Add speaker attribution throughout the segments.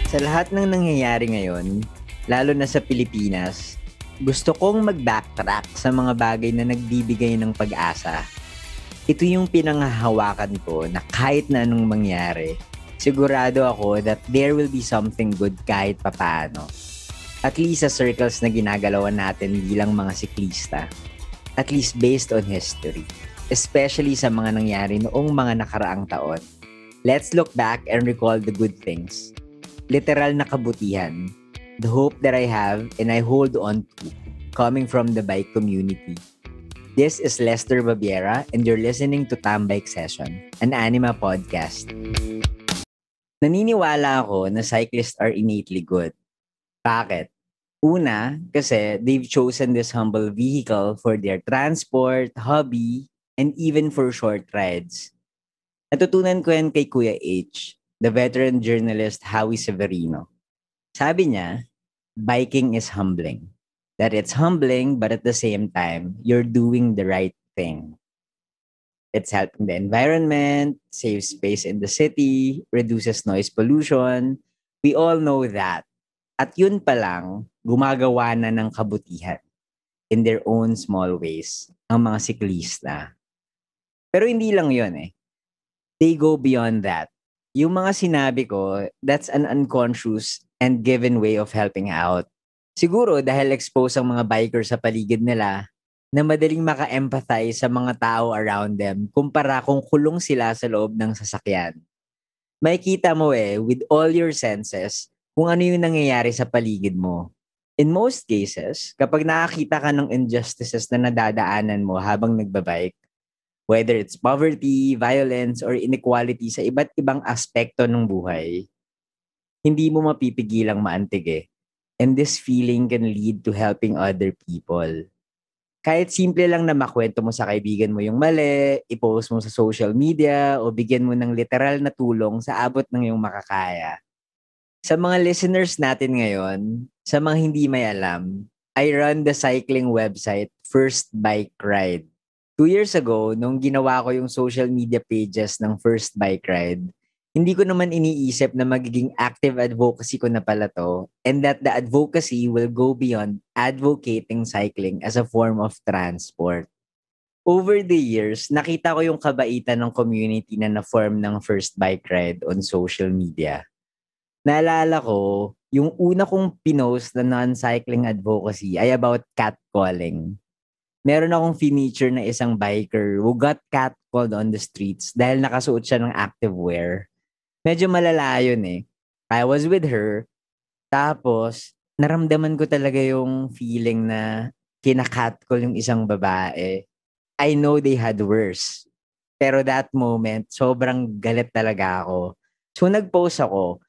Speaker 1: Sa lahat ng nangyayari ngayon, lalo na sa Pilipinas, gusto kong mag-backtrack sa mga bagay na nagbibigay ng pag-asa. Ito yung pinanghahawakan ko na kahit na anong mangyari, sigurado ako that there will be something good kahit papaano. At least sa circles na ginagalawan natin bilang mga siklista. At least based on history. Especially sa mga nangyari noong mga nakaraang taon. Let's look back and recall the good things. Literal na kabutihan. The hope that I have and I hold on to coming from the bike community. This is Lester Babiera and you're listening to Tambike Session, an anima podcast. Naniniwala ako na cyclists are innately good. Bakit? Una, kasi they've chosen this humble vehicle for their transport, hobby, and even for short rides. Natutunan ko yan kay Kuya H, the veteran journalist Howie Severino. Sabi niya, biking is humbling. That it's humbling, but at the same time, you're doing the right thing. It's helping the environment, saves space in the city, reduces noise pollution. We all know that. At yun pa lang, gumagawa na ng kabutihan in their own small ways ang mga siklista. Pero hindi lang yun eh. They go beyond that. Yung mga sinabi ko, that's an unconscious and given way of helping out. Siguro dahil exposed ang mga bikers sa paligid nila na madaling maka-empathize sa mga tao around them kumpara kung kulong sila sa loob ng sasakyan. Makikita mo with all your senses, kung ano yung nangyayari sa paligid mo. In most cases, kapag nakakita ka ng injustices na nadadaanan mo habang nagbabike, whether it's poverty, violence, or inequality sa iba't ibang aspekto ng buhay, hindi mo mapipigilang maantig. And this feeling can lead to helping other people. Kahit simple lang na makwento mo sa kaibigan mo yung mali, i-post mo sa social media, o bigyan mo ng literal na tulong sa abot ng iyong makakaya. Sa mga listeners natin ngayon, sa mga hindi may alam, I run the cycling website First Bike Ride. 2 years ago, nung ginawa ko yung social media pages ng First Bike Ride, hindi ko naman iniisip na magiging active advocacy ko na pala to and that the advocacy will go beyond advocating cycling as a form of transport. Over the years, nakita ko yung kabaitan ng community na na-form ng First Bike Ride on social media. Naalala ko, yung una kong pinost na non-cycling advocacy ay about catcalling. Meron akong feature na isang biker who got catcalled on the streets dahil nakasuot siya ng activewear. Medyo malala yun eh. I was with her, tapos naramdaman ko talaga yung feeling na kinakatcall yung isang babae. I know they had worse. Pero that moment, sobrang galit talaga ako. So nag-post ako,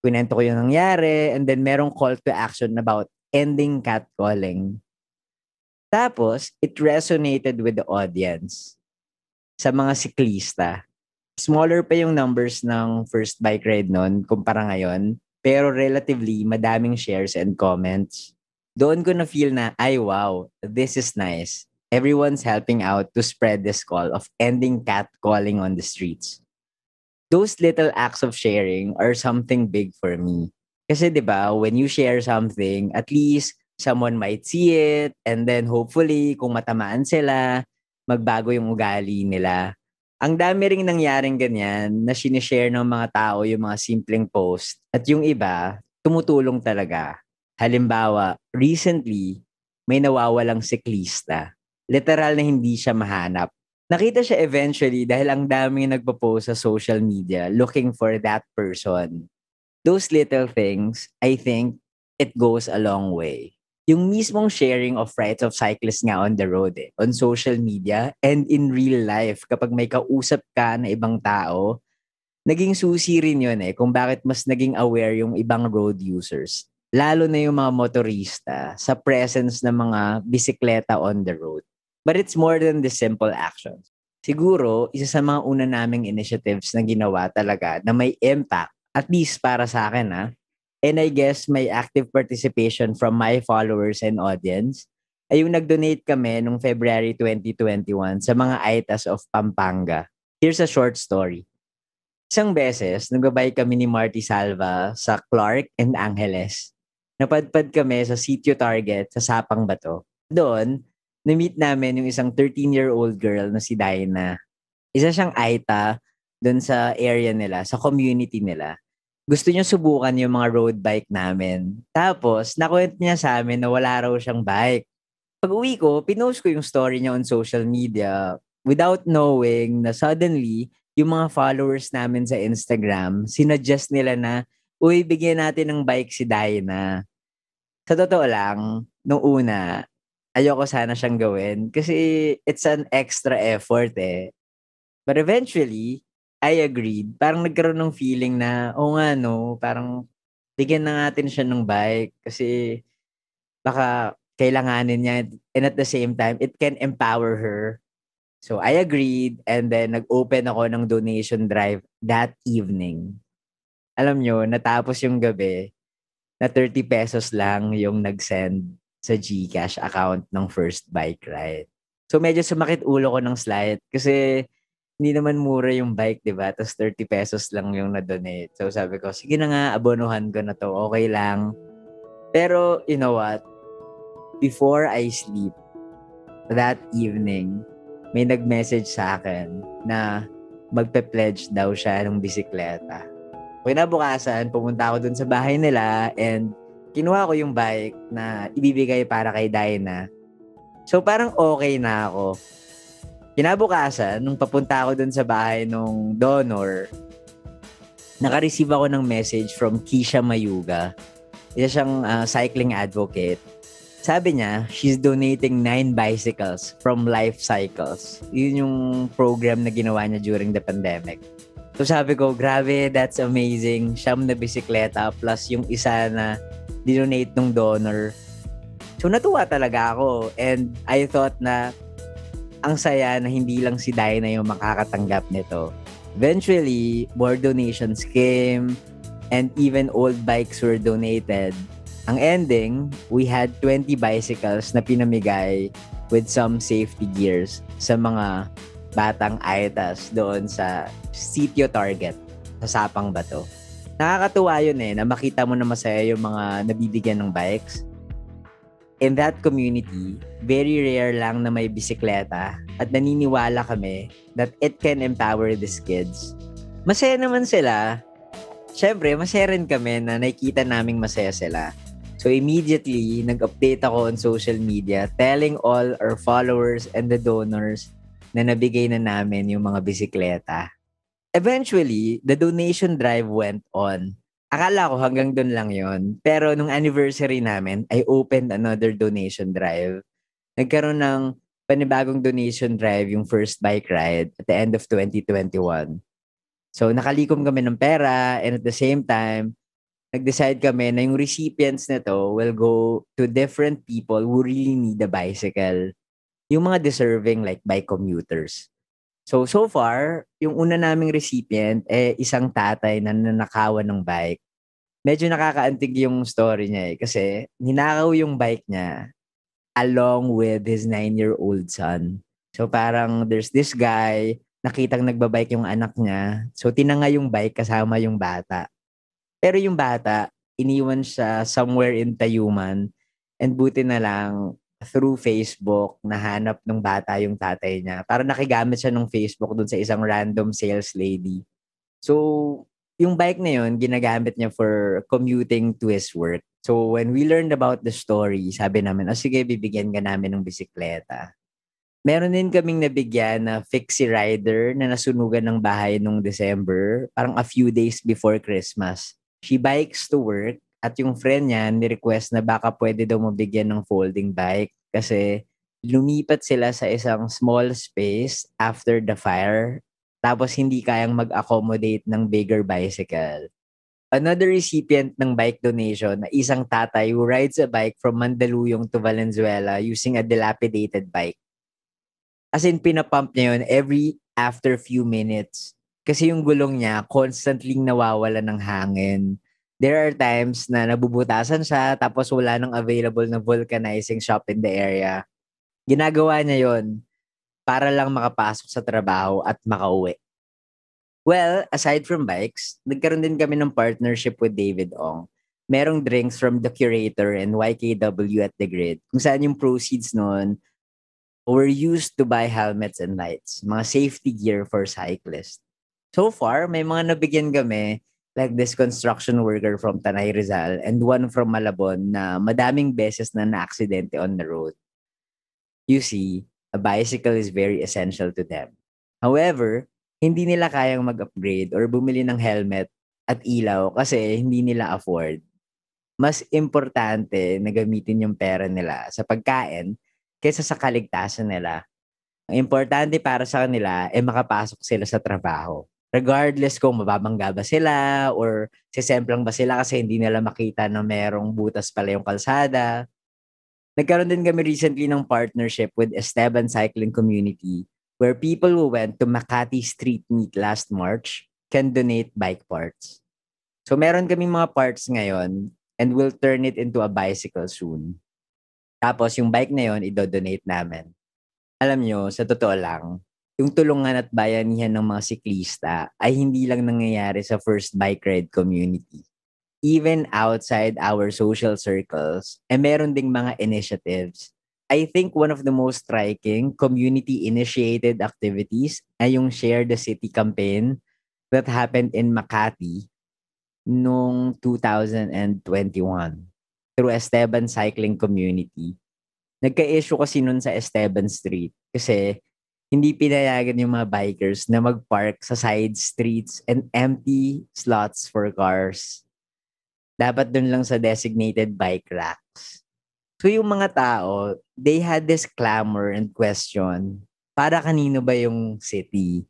Speaker 1: kwento ko yung nangyari, and then merong call to action about ending catcalling. Tapos, it resonated with the audience. Sa mga siklista, smaller pa yung numbers ng First Bike Ride noon kumpara ngayon, pero relatively madaming shares and comments. Doon ko na feel na, ay wow, this is nice. Everyone's helping out to spread this call of ending catcalling on the streets. Those little acts of sharing are something big for me. Kasi 'di ba, when you share something, at least someone might see it and then hopefully kung matamaan sila, magbago yung ugali nila. Ang dami ring nangyaring ganyan na sinishare ng mga tao yung mga simpleng post at yung iba, tumutulong talaga. Halimbawa, recently, may nawawalang siklista. Literal na hindi siya mahanap. Nakita siya eventually dahil ang daming nagpo-post sa social media looking for that person. Those little things, I think, it goes a long way. Yung mismong sharing of rights of cyclists nga on the road on social media and in real life kapag may kausap ka na ibang tao, naging susi rin yun kung bakit mas naging aware yung ibang road users. Lalo na yung mga motorista sa presence ng mga bisikleta on the road. But it's more than the simple actions. Siguro, isa sa mga una naming initiatives na ginawa talaga na may impact, at least para sa akin and I guess may active participation from my followers and audience, ay yung nag-donate kami noong February 2021 sa mga AITAs of Pampanga. Here's a short story. Isang beses, nagbabike kami ni Marty Salva sa Clark and Angeles. Napadpad kami sa Sitio Target sa Sapang Bato. Doon, na-meet namin yung isang 13-year-old girl na si Dinah. Isa siyang Aita doon sa area nila, sa community nila. Gusto niya subukan yung mga road bike namin. Tapos, nakwento niya sa amin na wala raw siyang bike. Pag-uwi ko, pinost ko yung story niya on social media without knowing na suddenly, yung mga followers namin sa Instagram, sinuggest nila na, uy, bigyan natin ng bike si Diana. Sa totoo lang, nung una, ayoko sana siyang gawin kasi it's an extra effort eh. But eventually, I agreed. Parang nagkaroon ng feeling na, oo nga no, parang bigyan na natin siya ng bike kasi baka kailanganin niya and at the same time, it can empower her. So I agreed and then nag-open ako ng donation drive that evening. Alam nyo, natapos yung gabi na 30 pesos lang yung nag-send sa GCash account ng first bike ride. So medyo sumakit ulo ko ng slight kasi hindi naman mura yung bike, di ba? Tapos 30 pesos lang yung na-donate. So sabi ko, sige na nga, abonuhan ko na to. Okay lang. Pero you know what? Before I sleep that evening, may nag-message sa akin na magpe-pledge daw siya ng bisikleta. Kinabukasan, pumunta ako dun sa bahay nila and kinuha ko yung bike na ibibigay para kay Dinah. So parang okay na ako. Kinabukasan, nung papunta ako dun sa bahay nung donor, naka-receive ako ng message from Kisha Mayuga. Isa siyang cycling advocate. Sabi niya, she's donating 9 bicycles from Life Cycles. Yun yung program na ginawa niya during the pandemic. So sabi ko, grabe, that's amazing. Siyam na bisikleta plus yung isa na dinonate ng donor. So natuwa talaga ako. And I thought na ang saya na hindi lang si Dinah yung makakatanggap nito. Eventually, more donations came and even old bikes were donated. Ang ending, we had 20 bicycles na pinamigay with some safety gears sa mga batang Aitas doon sa Sitio Target sa Sapang Bato. Nakakatuwa yun na makita mo na masaya yung mga nabibigyan ng bikes. In that community, very rare lang na may bisikleta at naniniwala kami that it can empower these kids. Masaya naman sila. Siyempre, masaya rin kami na nakikita naming masaya sila. So immediately, nag-update ako on social media telling all our followers and the donors na nabigay na namin yung mga bisikleta. Eventually, the donation drive went on. Akala ko hanggang doon lang yon. Pero nung anniversary namin, I opened another donation drive. Nagkaroon ng panibagong donation drive yung first bike ride at the end of 2021. So nakalikom kami ng pera and at the same time, nag-decide kami na yung recipients nito will go to different people who really need a bicycle. Yung mga deserving like bike commuters. So far, yung una naming recipient, isang tatay na nanakawan ng bike. Medyo nakakaantig yung story niya kasi ninakaw yung bike niya along with his 9-year-old son. So parang there's this guy, nakitang nagbabike yung anak niya. So tinanga yung bike kasama yung bata. Pero yung bata, iniwan siya somewhere in Tayuman and buti na lang through Facebook, nahanap ng bata yung tatay niya. Para nakigamit siya ng Facebook dun sa isang random sales lady. So, yung bike na yun, ginagamit niya for commuting to his work. So, when we learned about the story, sabi namin, sige, bibigyan ka namin ng bisikleta. Meron din kaming nabigyan na fixie rider na nasunugan ng bahay nung December, parang a few days before Christmas. She bikes to work at yung friend niya ni-request na baka pwede daw mabigyan ng folding bike kasi lumipat sila sa isang small space after the fire tapos hindi kayang mag-accommodate ng bigger bicycle. Another recipient ng bike donation na isang tatay who rides a bike from Mandaluyong to Valenzuela using a dilapidated bike. As in, pinapump niya yun every after few minutes. Kasi yung gulong niya, constantly nawawala ng hangin. There are times na nabubutasan siya tapos wala nang available na vulcanizing shop in the area. Ginagawa niya yon para lang makapasok sa trabaho at makauwi. Well, aside from bikes, nagkaroon din kami ng partnership with David Ong. Merong drinks from The Curator and YKW at The Grid, kung saan yung proceeds noon were used to buy helmets and lights, mga safety gear for cyclists. So far, may mga nabigyan kami, like this construction worker from Tanay Rizal and one from Malabon na madaming beses na na-aksidente on the road. You see, a bicycle is very essential to them. However, hindi nila kayang mag-upgrade or bumili ng helmet at ilaw kasi hindi nila afford. Mas importante na gamitin yung pera nila sa pagkain kaysa sa kaligtasan nila. Ang importante para sa kanila ay makapasok sila sa trabaho. Regardless kung mababangga ba sila or sisemplang ba sila kasi hindi nila makita na merong butas pala yung kalsada. Nagkaroon din kami recently ng partnership with Esteban Cycling Community where people who went to Makati Street Meet last March can donate bike parts. So meron kaming mga parts ngayon and we'll turn it into a bicycle soon. Tapos yung bike na yun, i-donate namin. Alam nyo, sa totoo lang, yung tulungan at bayanihan ng mga siklista ay hindi lang nangyayari sa first bike ride community. Even outside our social circles, meron ding mga initiatives. I think one of the most striking community-initiated activities ay yung Share the City campaign that happened in Makati noong 2021 through Esteban Cycling Community. Nagka-issue kasi nun sa Esteban Street kasi hindi pinayagan yung mga bikers na mag-park sa side streets and empty slots for cars. Dapat dun lang sa designated bike racks. So yung mga tao, they had this clamor and question, para kanino ba yung city?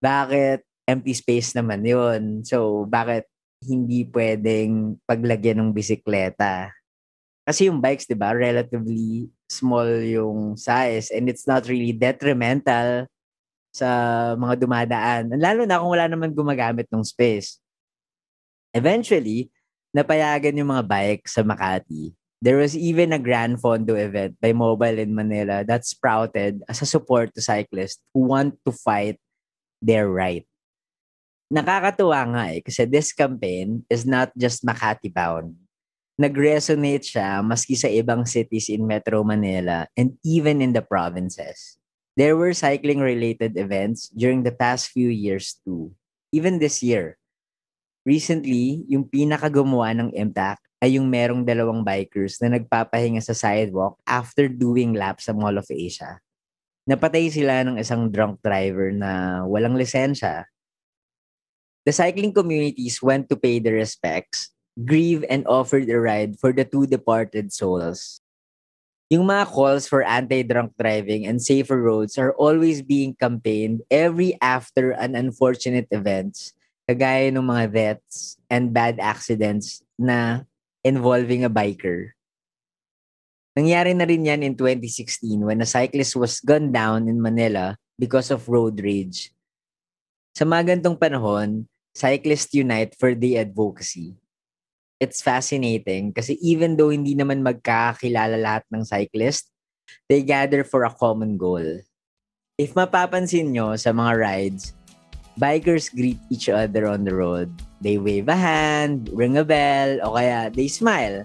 Speaker 1: Bakit empty space naman yun? So bakit hindi pwedeng paglagyan ng bisikleta? Kasi yung bikes, di ba, relatively small yung size and it's not really detrimental sa mga dumadaan. Lalo na kung wala naman gumagamit ng space. Eventually, napayagan yung mga bike sa Makati. There was even a Grand Fondo event by Mobile in Manila that sprouted as a support to cyclists who want to fight their right. Nakakatuwa nga kasi this campaign is not just Makati bound. Nag-resonate siya maski sa ibang cities in Metro Manila and even in the provinces. There were cycling-related events during the past few years too. Even this year. Recently, yung pinakagumawa ng impact ay yung merong dalawang bikers na nagpapahinga sa sidewalk after doing laps sa Mall of Asia. Napatay sila ng isang drunk driver na walang lisensya. The cycling communities went to pay their respects, grieve, and offered a ride for the two departed souls. Yung mga calls for anti-drunk driving and safer roads are always being campaigned every after an unfortunate events, kagaya ng mga deaths and bad accidents na involving a biker. Nangyari na rin yan in 2016 when a cyclist was gunned down in Manila because of road rage. Sa mga gantong panahon, cyclists unite for the advocacy. It's fascinating kasi even though hindi naman magkakakilala lahat ng cyclist, they gather for a common goal. If mapapansin nyo sa mga rides, bikers greet each other on the road. They wave a hand, ring a bell, o kaya they smile.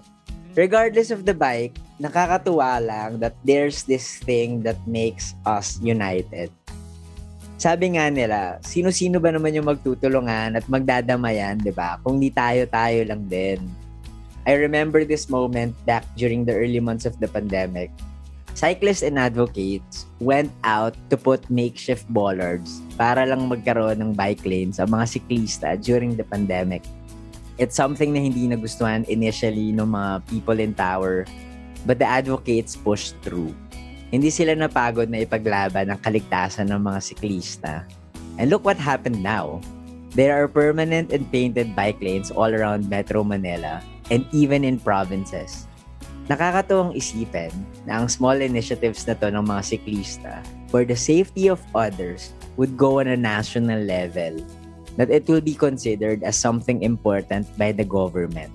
Speaker 1: Regardless of the bike, nakakatuwa lang that there's this thing that makes us united. Sabi nga nila, sino-sino ba naman yung magtutulungan at magdadamayan, di ba? Kung di tayo-tayo lang din. I remember this moment back during the early months of the pandemic. Cyclists and advocates went out to put makeshift bollards para lang magkaroon ng bike lanes sa mga siklista during the pandemic. It's something na hindi nagustuhan initially ng mga people in power, but the advocates pushed through. Hindi sila napagod na ipaglaban ang kaligtasan ng mga siklista. And look what happened now. There are permanent and painted bike lanes all around Metro Manila and even in provinces. Nakakatuwang isipin na ang small initiatives na to ng mga siklista for the safety of others would go on a national level, that it will be considered as something important by the government.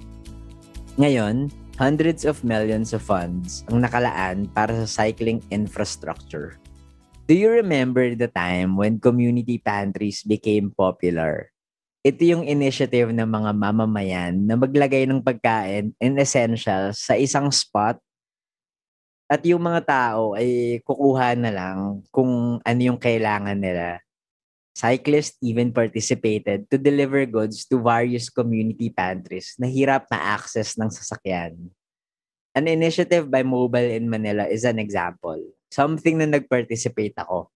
Speaker 1: Ngayon, hundreds of millions of funds ang nakalaan para sa cycling infrastructure. Do you remember the time when community pantries became popular? Ito yung initiative ng mga mamamayan na maglagay ng pagkain and essentials sa isang spot at yung mga tao ay kukuha na lang kung ano yung kailangan nila. Cyclists even participated to deliver goods to various community pantries na hirap na access ng sasakyan. An initiative by Mobile in Manila is an example. Something na nag-participate ako.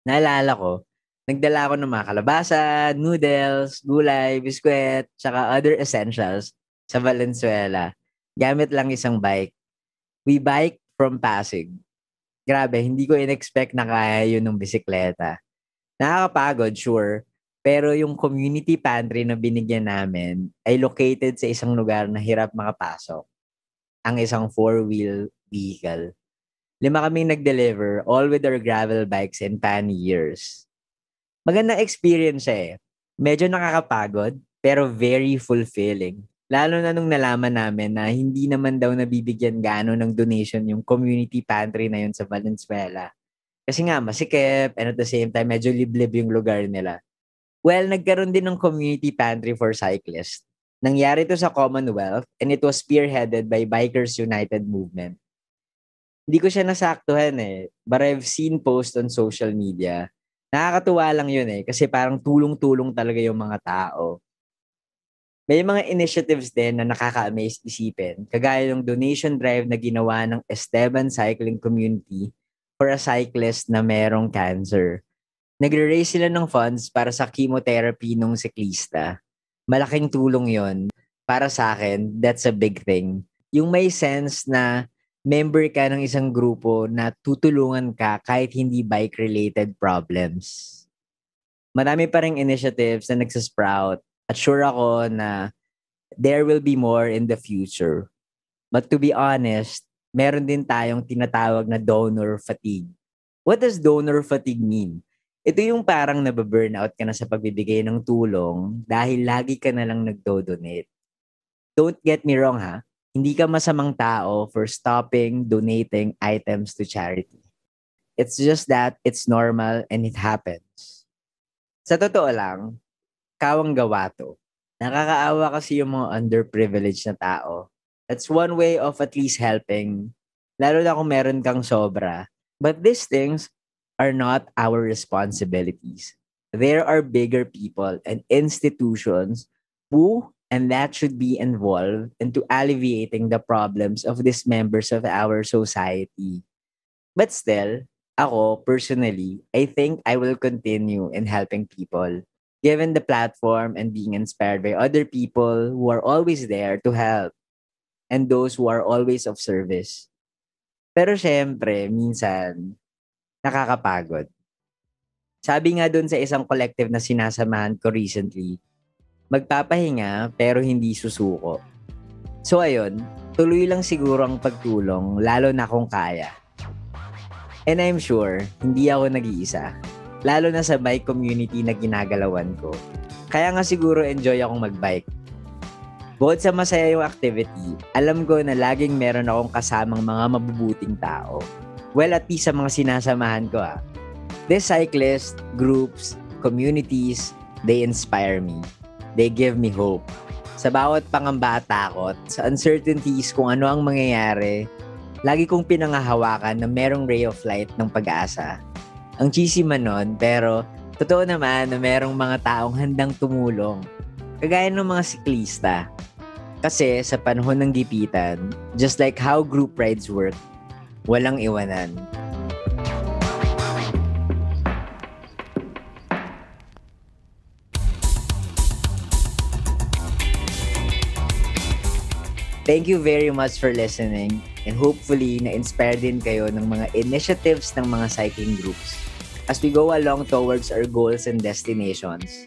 Speaker 1: Naalala ko, nagdala ako ng mga kalabasa, noodles, gulay, biskwit, tsaka other essentials sa Valenzuela. Gamit lang isang bike. We bike from Pasig. Grabe, hindi ko in-expect na kaya yun ng bisikleta. Nakakapagod, sure. Pero yung community pantry na binigyan namin ay located sa isang lugar na hirap makapasok. Ang isang 4-wheel vehicle. 5 kaming nag-deliver, all with our gravel bikes and panniers. Magandang experience eh. Medyo nakakapagod, pero very fulfilling. Lalo na nung nalaman namin na hindi naman daw nabibigyan gaano ng donation yung community pantry na yun sa Valenzuela. Kasi nga, masikip, and at the same time, medyo liblib yung lugar nila. Well, nagkaroon din ng community pantry for cyclists. Nangyari ito sa Commonwealth and it was spearheaded by Bikers United Movement. Hindi ko siya nasaktuhan eh, but I've seen posts on social media. Nakakatuwa lang yun eh, kasi parang tulong-tulong talaga yung mga tao. May mga initiatives din na nakaka-amaze isipin, kagaya ng donation drive na ginawa ng Esteban Cycling Community for a cyclist na merong cancer. Nagre-raise sila ng funds para sa chemotherapy ng siklista. Malaking tulong yon. Para sa akin, that's a big thing. Yung may sense na member ka ng isang grupo na tutulungan ka kahit hindi bike-related problems. Marami pa ring initiatives na nagsasprout at sure ako na there will be more in the future. But to be honest, meron din tayong tinatawag na donor fatigue. What does donor fatigue mean? Ito yung parang nababurnout ka na sa pagbibigay ng tulong dahil lagi ka na lang nagdo-donate. Don't get me wrong ha, hindi ka masamang tao for stopping donating items to charity. It's just that it's normal and it happens. Sa totoo lang, kawang gawa to. Nakakaawa kasi yung mga underprivileged na tao. That's one way of at least helping, lalo na kung meron kang sobra. But these things are not our responsibilities. There are bigger people and institutions who and that should be involved into alleviating the problems of these members of our society. But still, ako personally, I think I will continue in helping people, given the platform and being inspired by other people who are always there to help and those who are always of service. Pero syempre, minsan, nakakapagod. Sabi nga dun sa isang collective na sinasamahan ko recently, magpapahinga pero hindi susuko. So ayun, tuloy lang siguro ang pagtulong lalo na kung kaya. And I'm sure, hindi ako nag-iisa. Lalo na sa bike community na ginagalawan ko. Kaya nga siguro enjoy akong magbike. Bukod sa masaya yung activity, alam ko na laging meron akong kasamang mga mabubuting tao. Well, at least sa mga sinasamahan ko These cyclists, groups, communities, they inspire me. They give me hope. Sa bawat pangamba at takot, sa uncertainties kung ano ang mangyayari, lagi kong pinangahawakan na merong ray of light ng pag-asa. Ang cheesy man nun, pero totoo naman na merong mga taong handang tumulong. Kagaya ng mga siklista. Kasi sa panahon ng gipitan, just like how group rides work, walang iwanan. Thank you very much for listening and hopefully na-inspire din kayo ng mga initiatives ng mga cycling groups. As we go along towards our goals and destinations,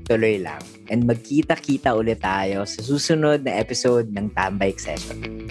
Speaker 1: tuloy lang. And magkita-kita ulit tayo sa susunod na episode ng Tambike Session.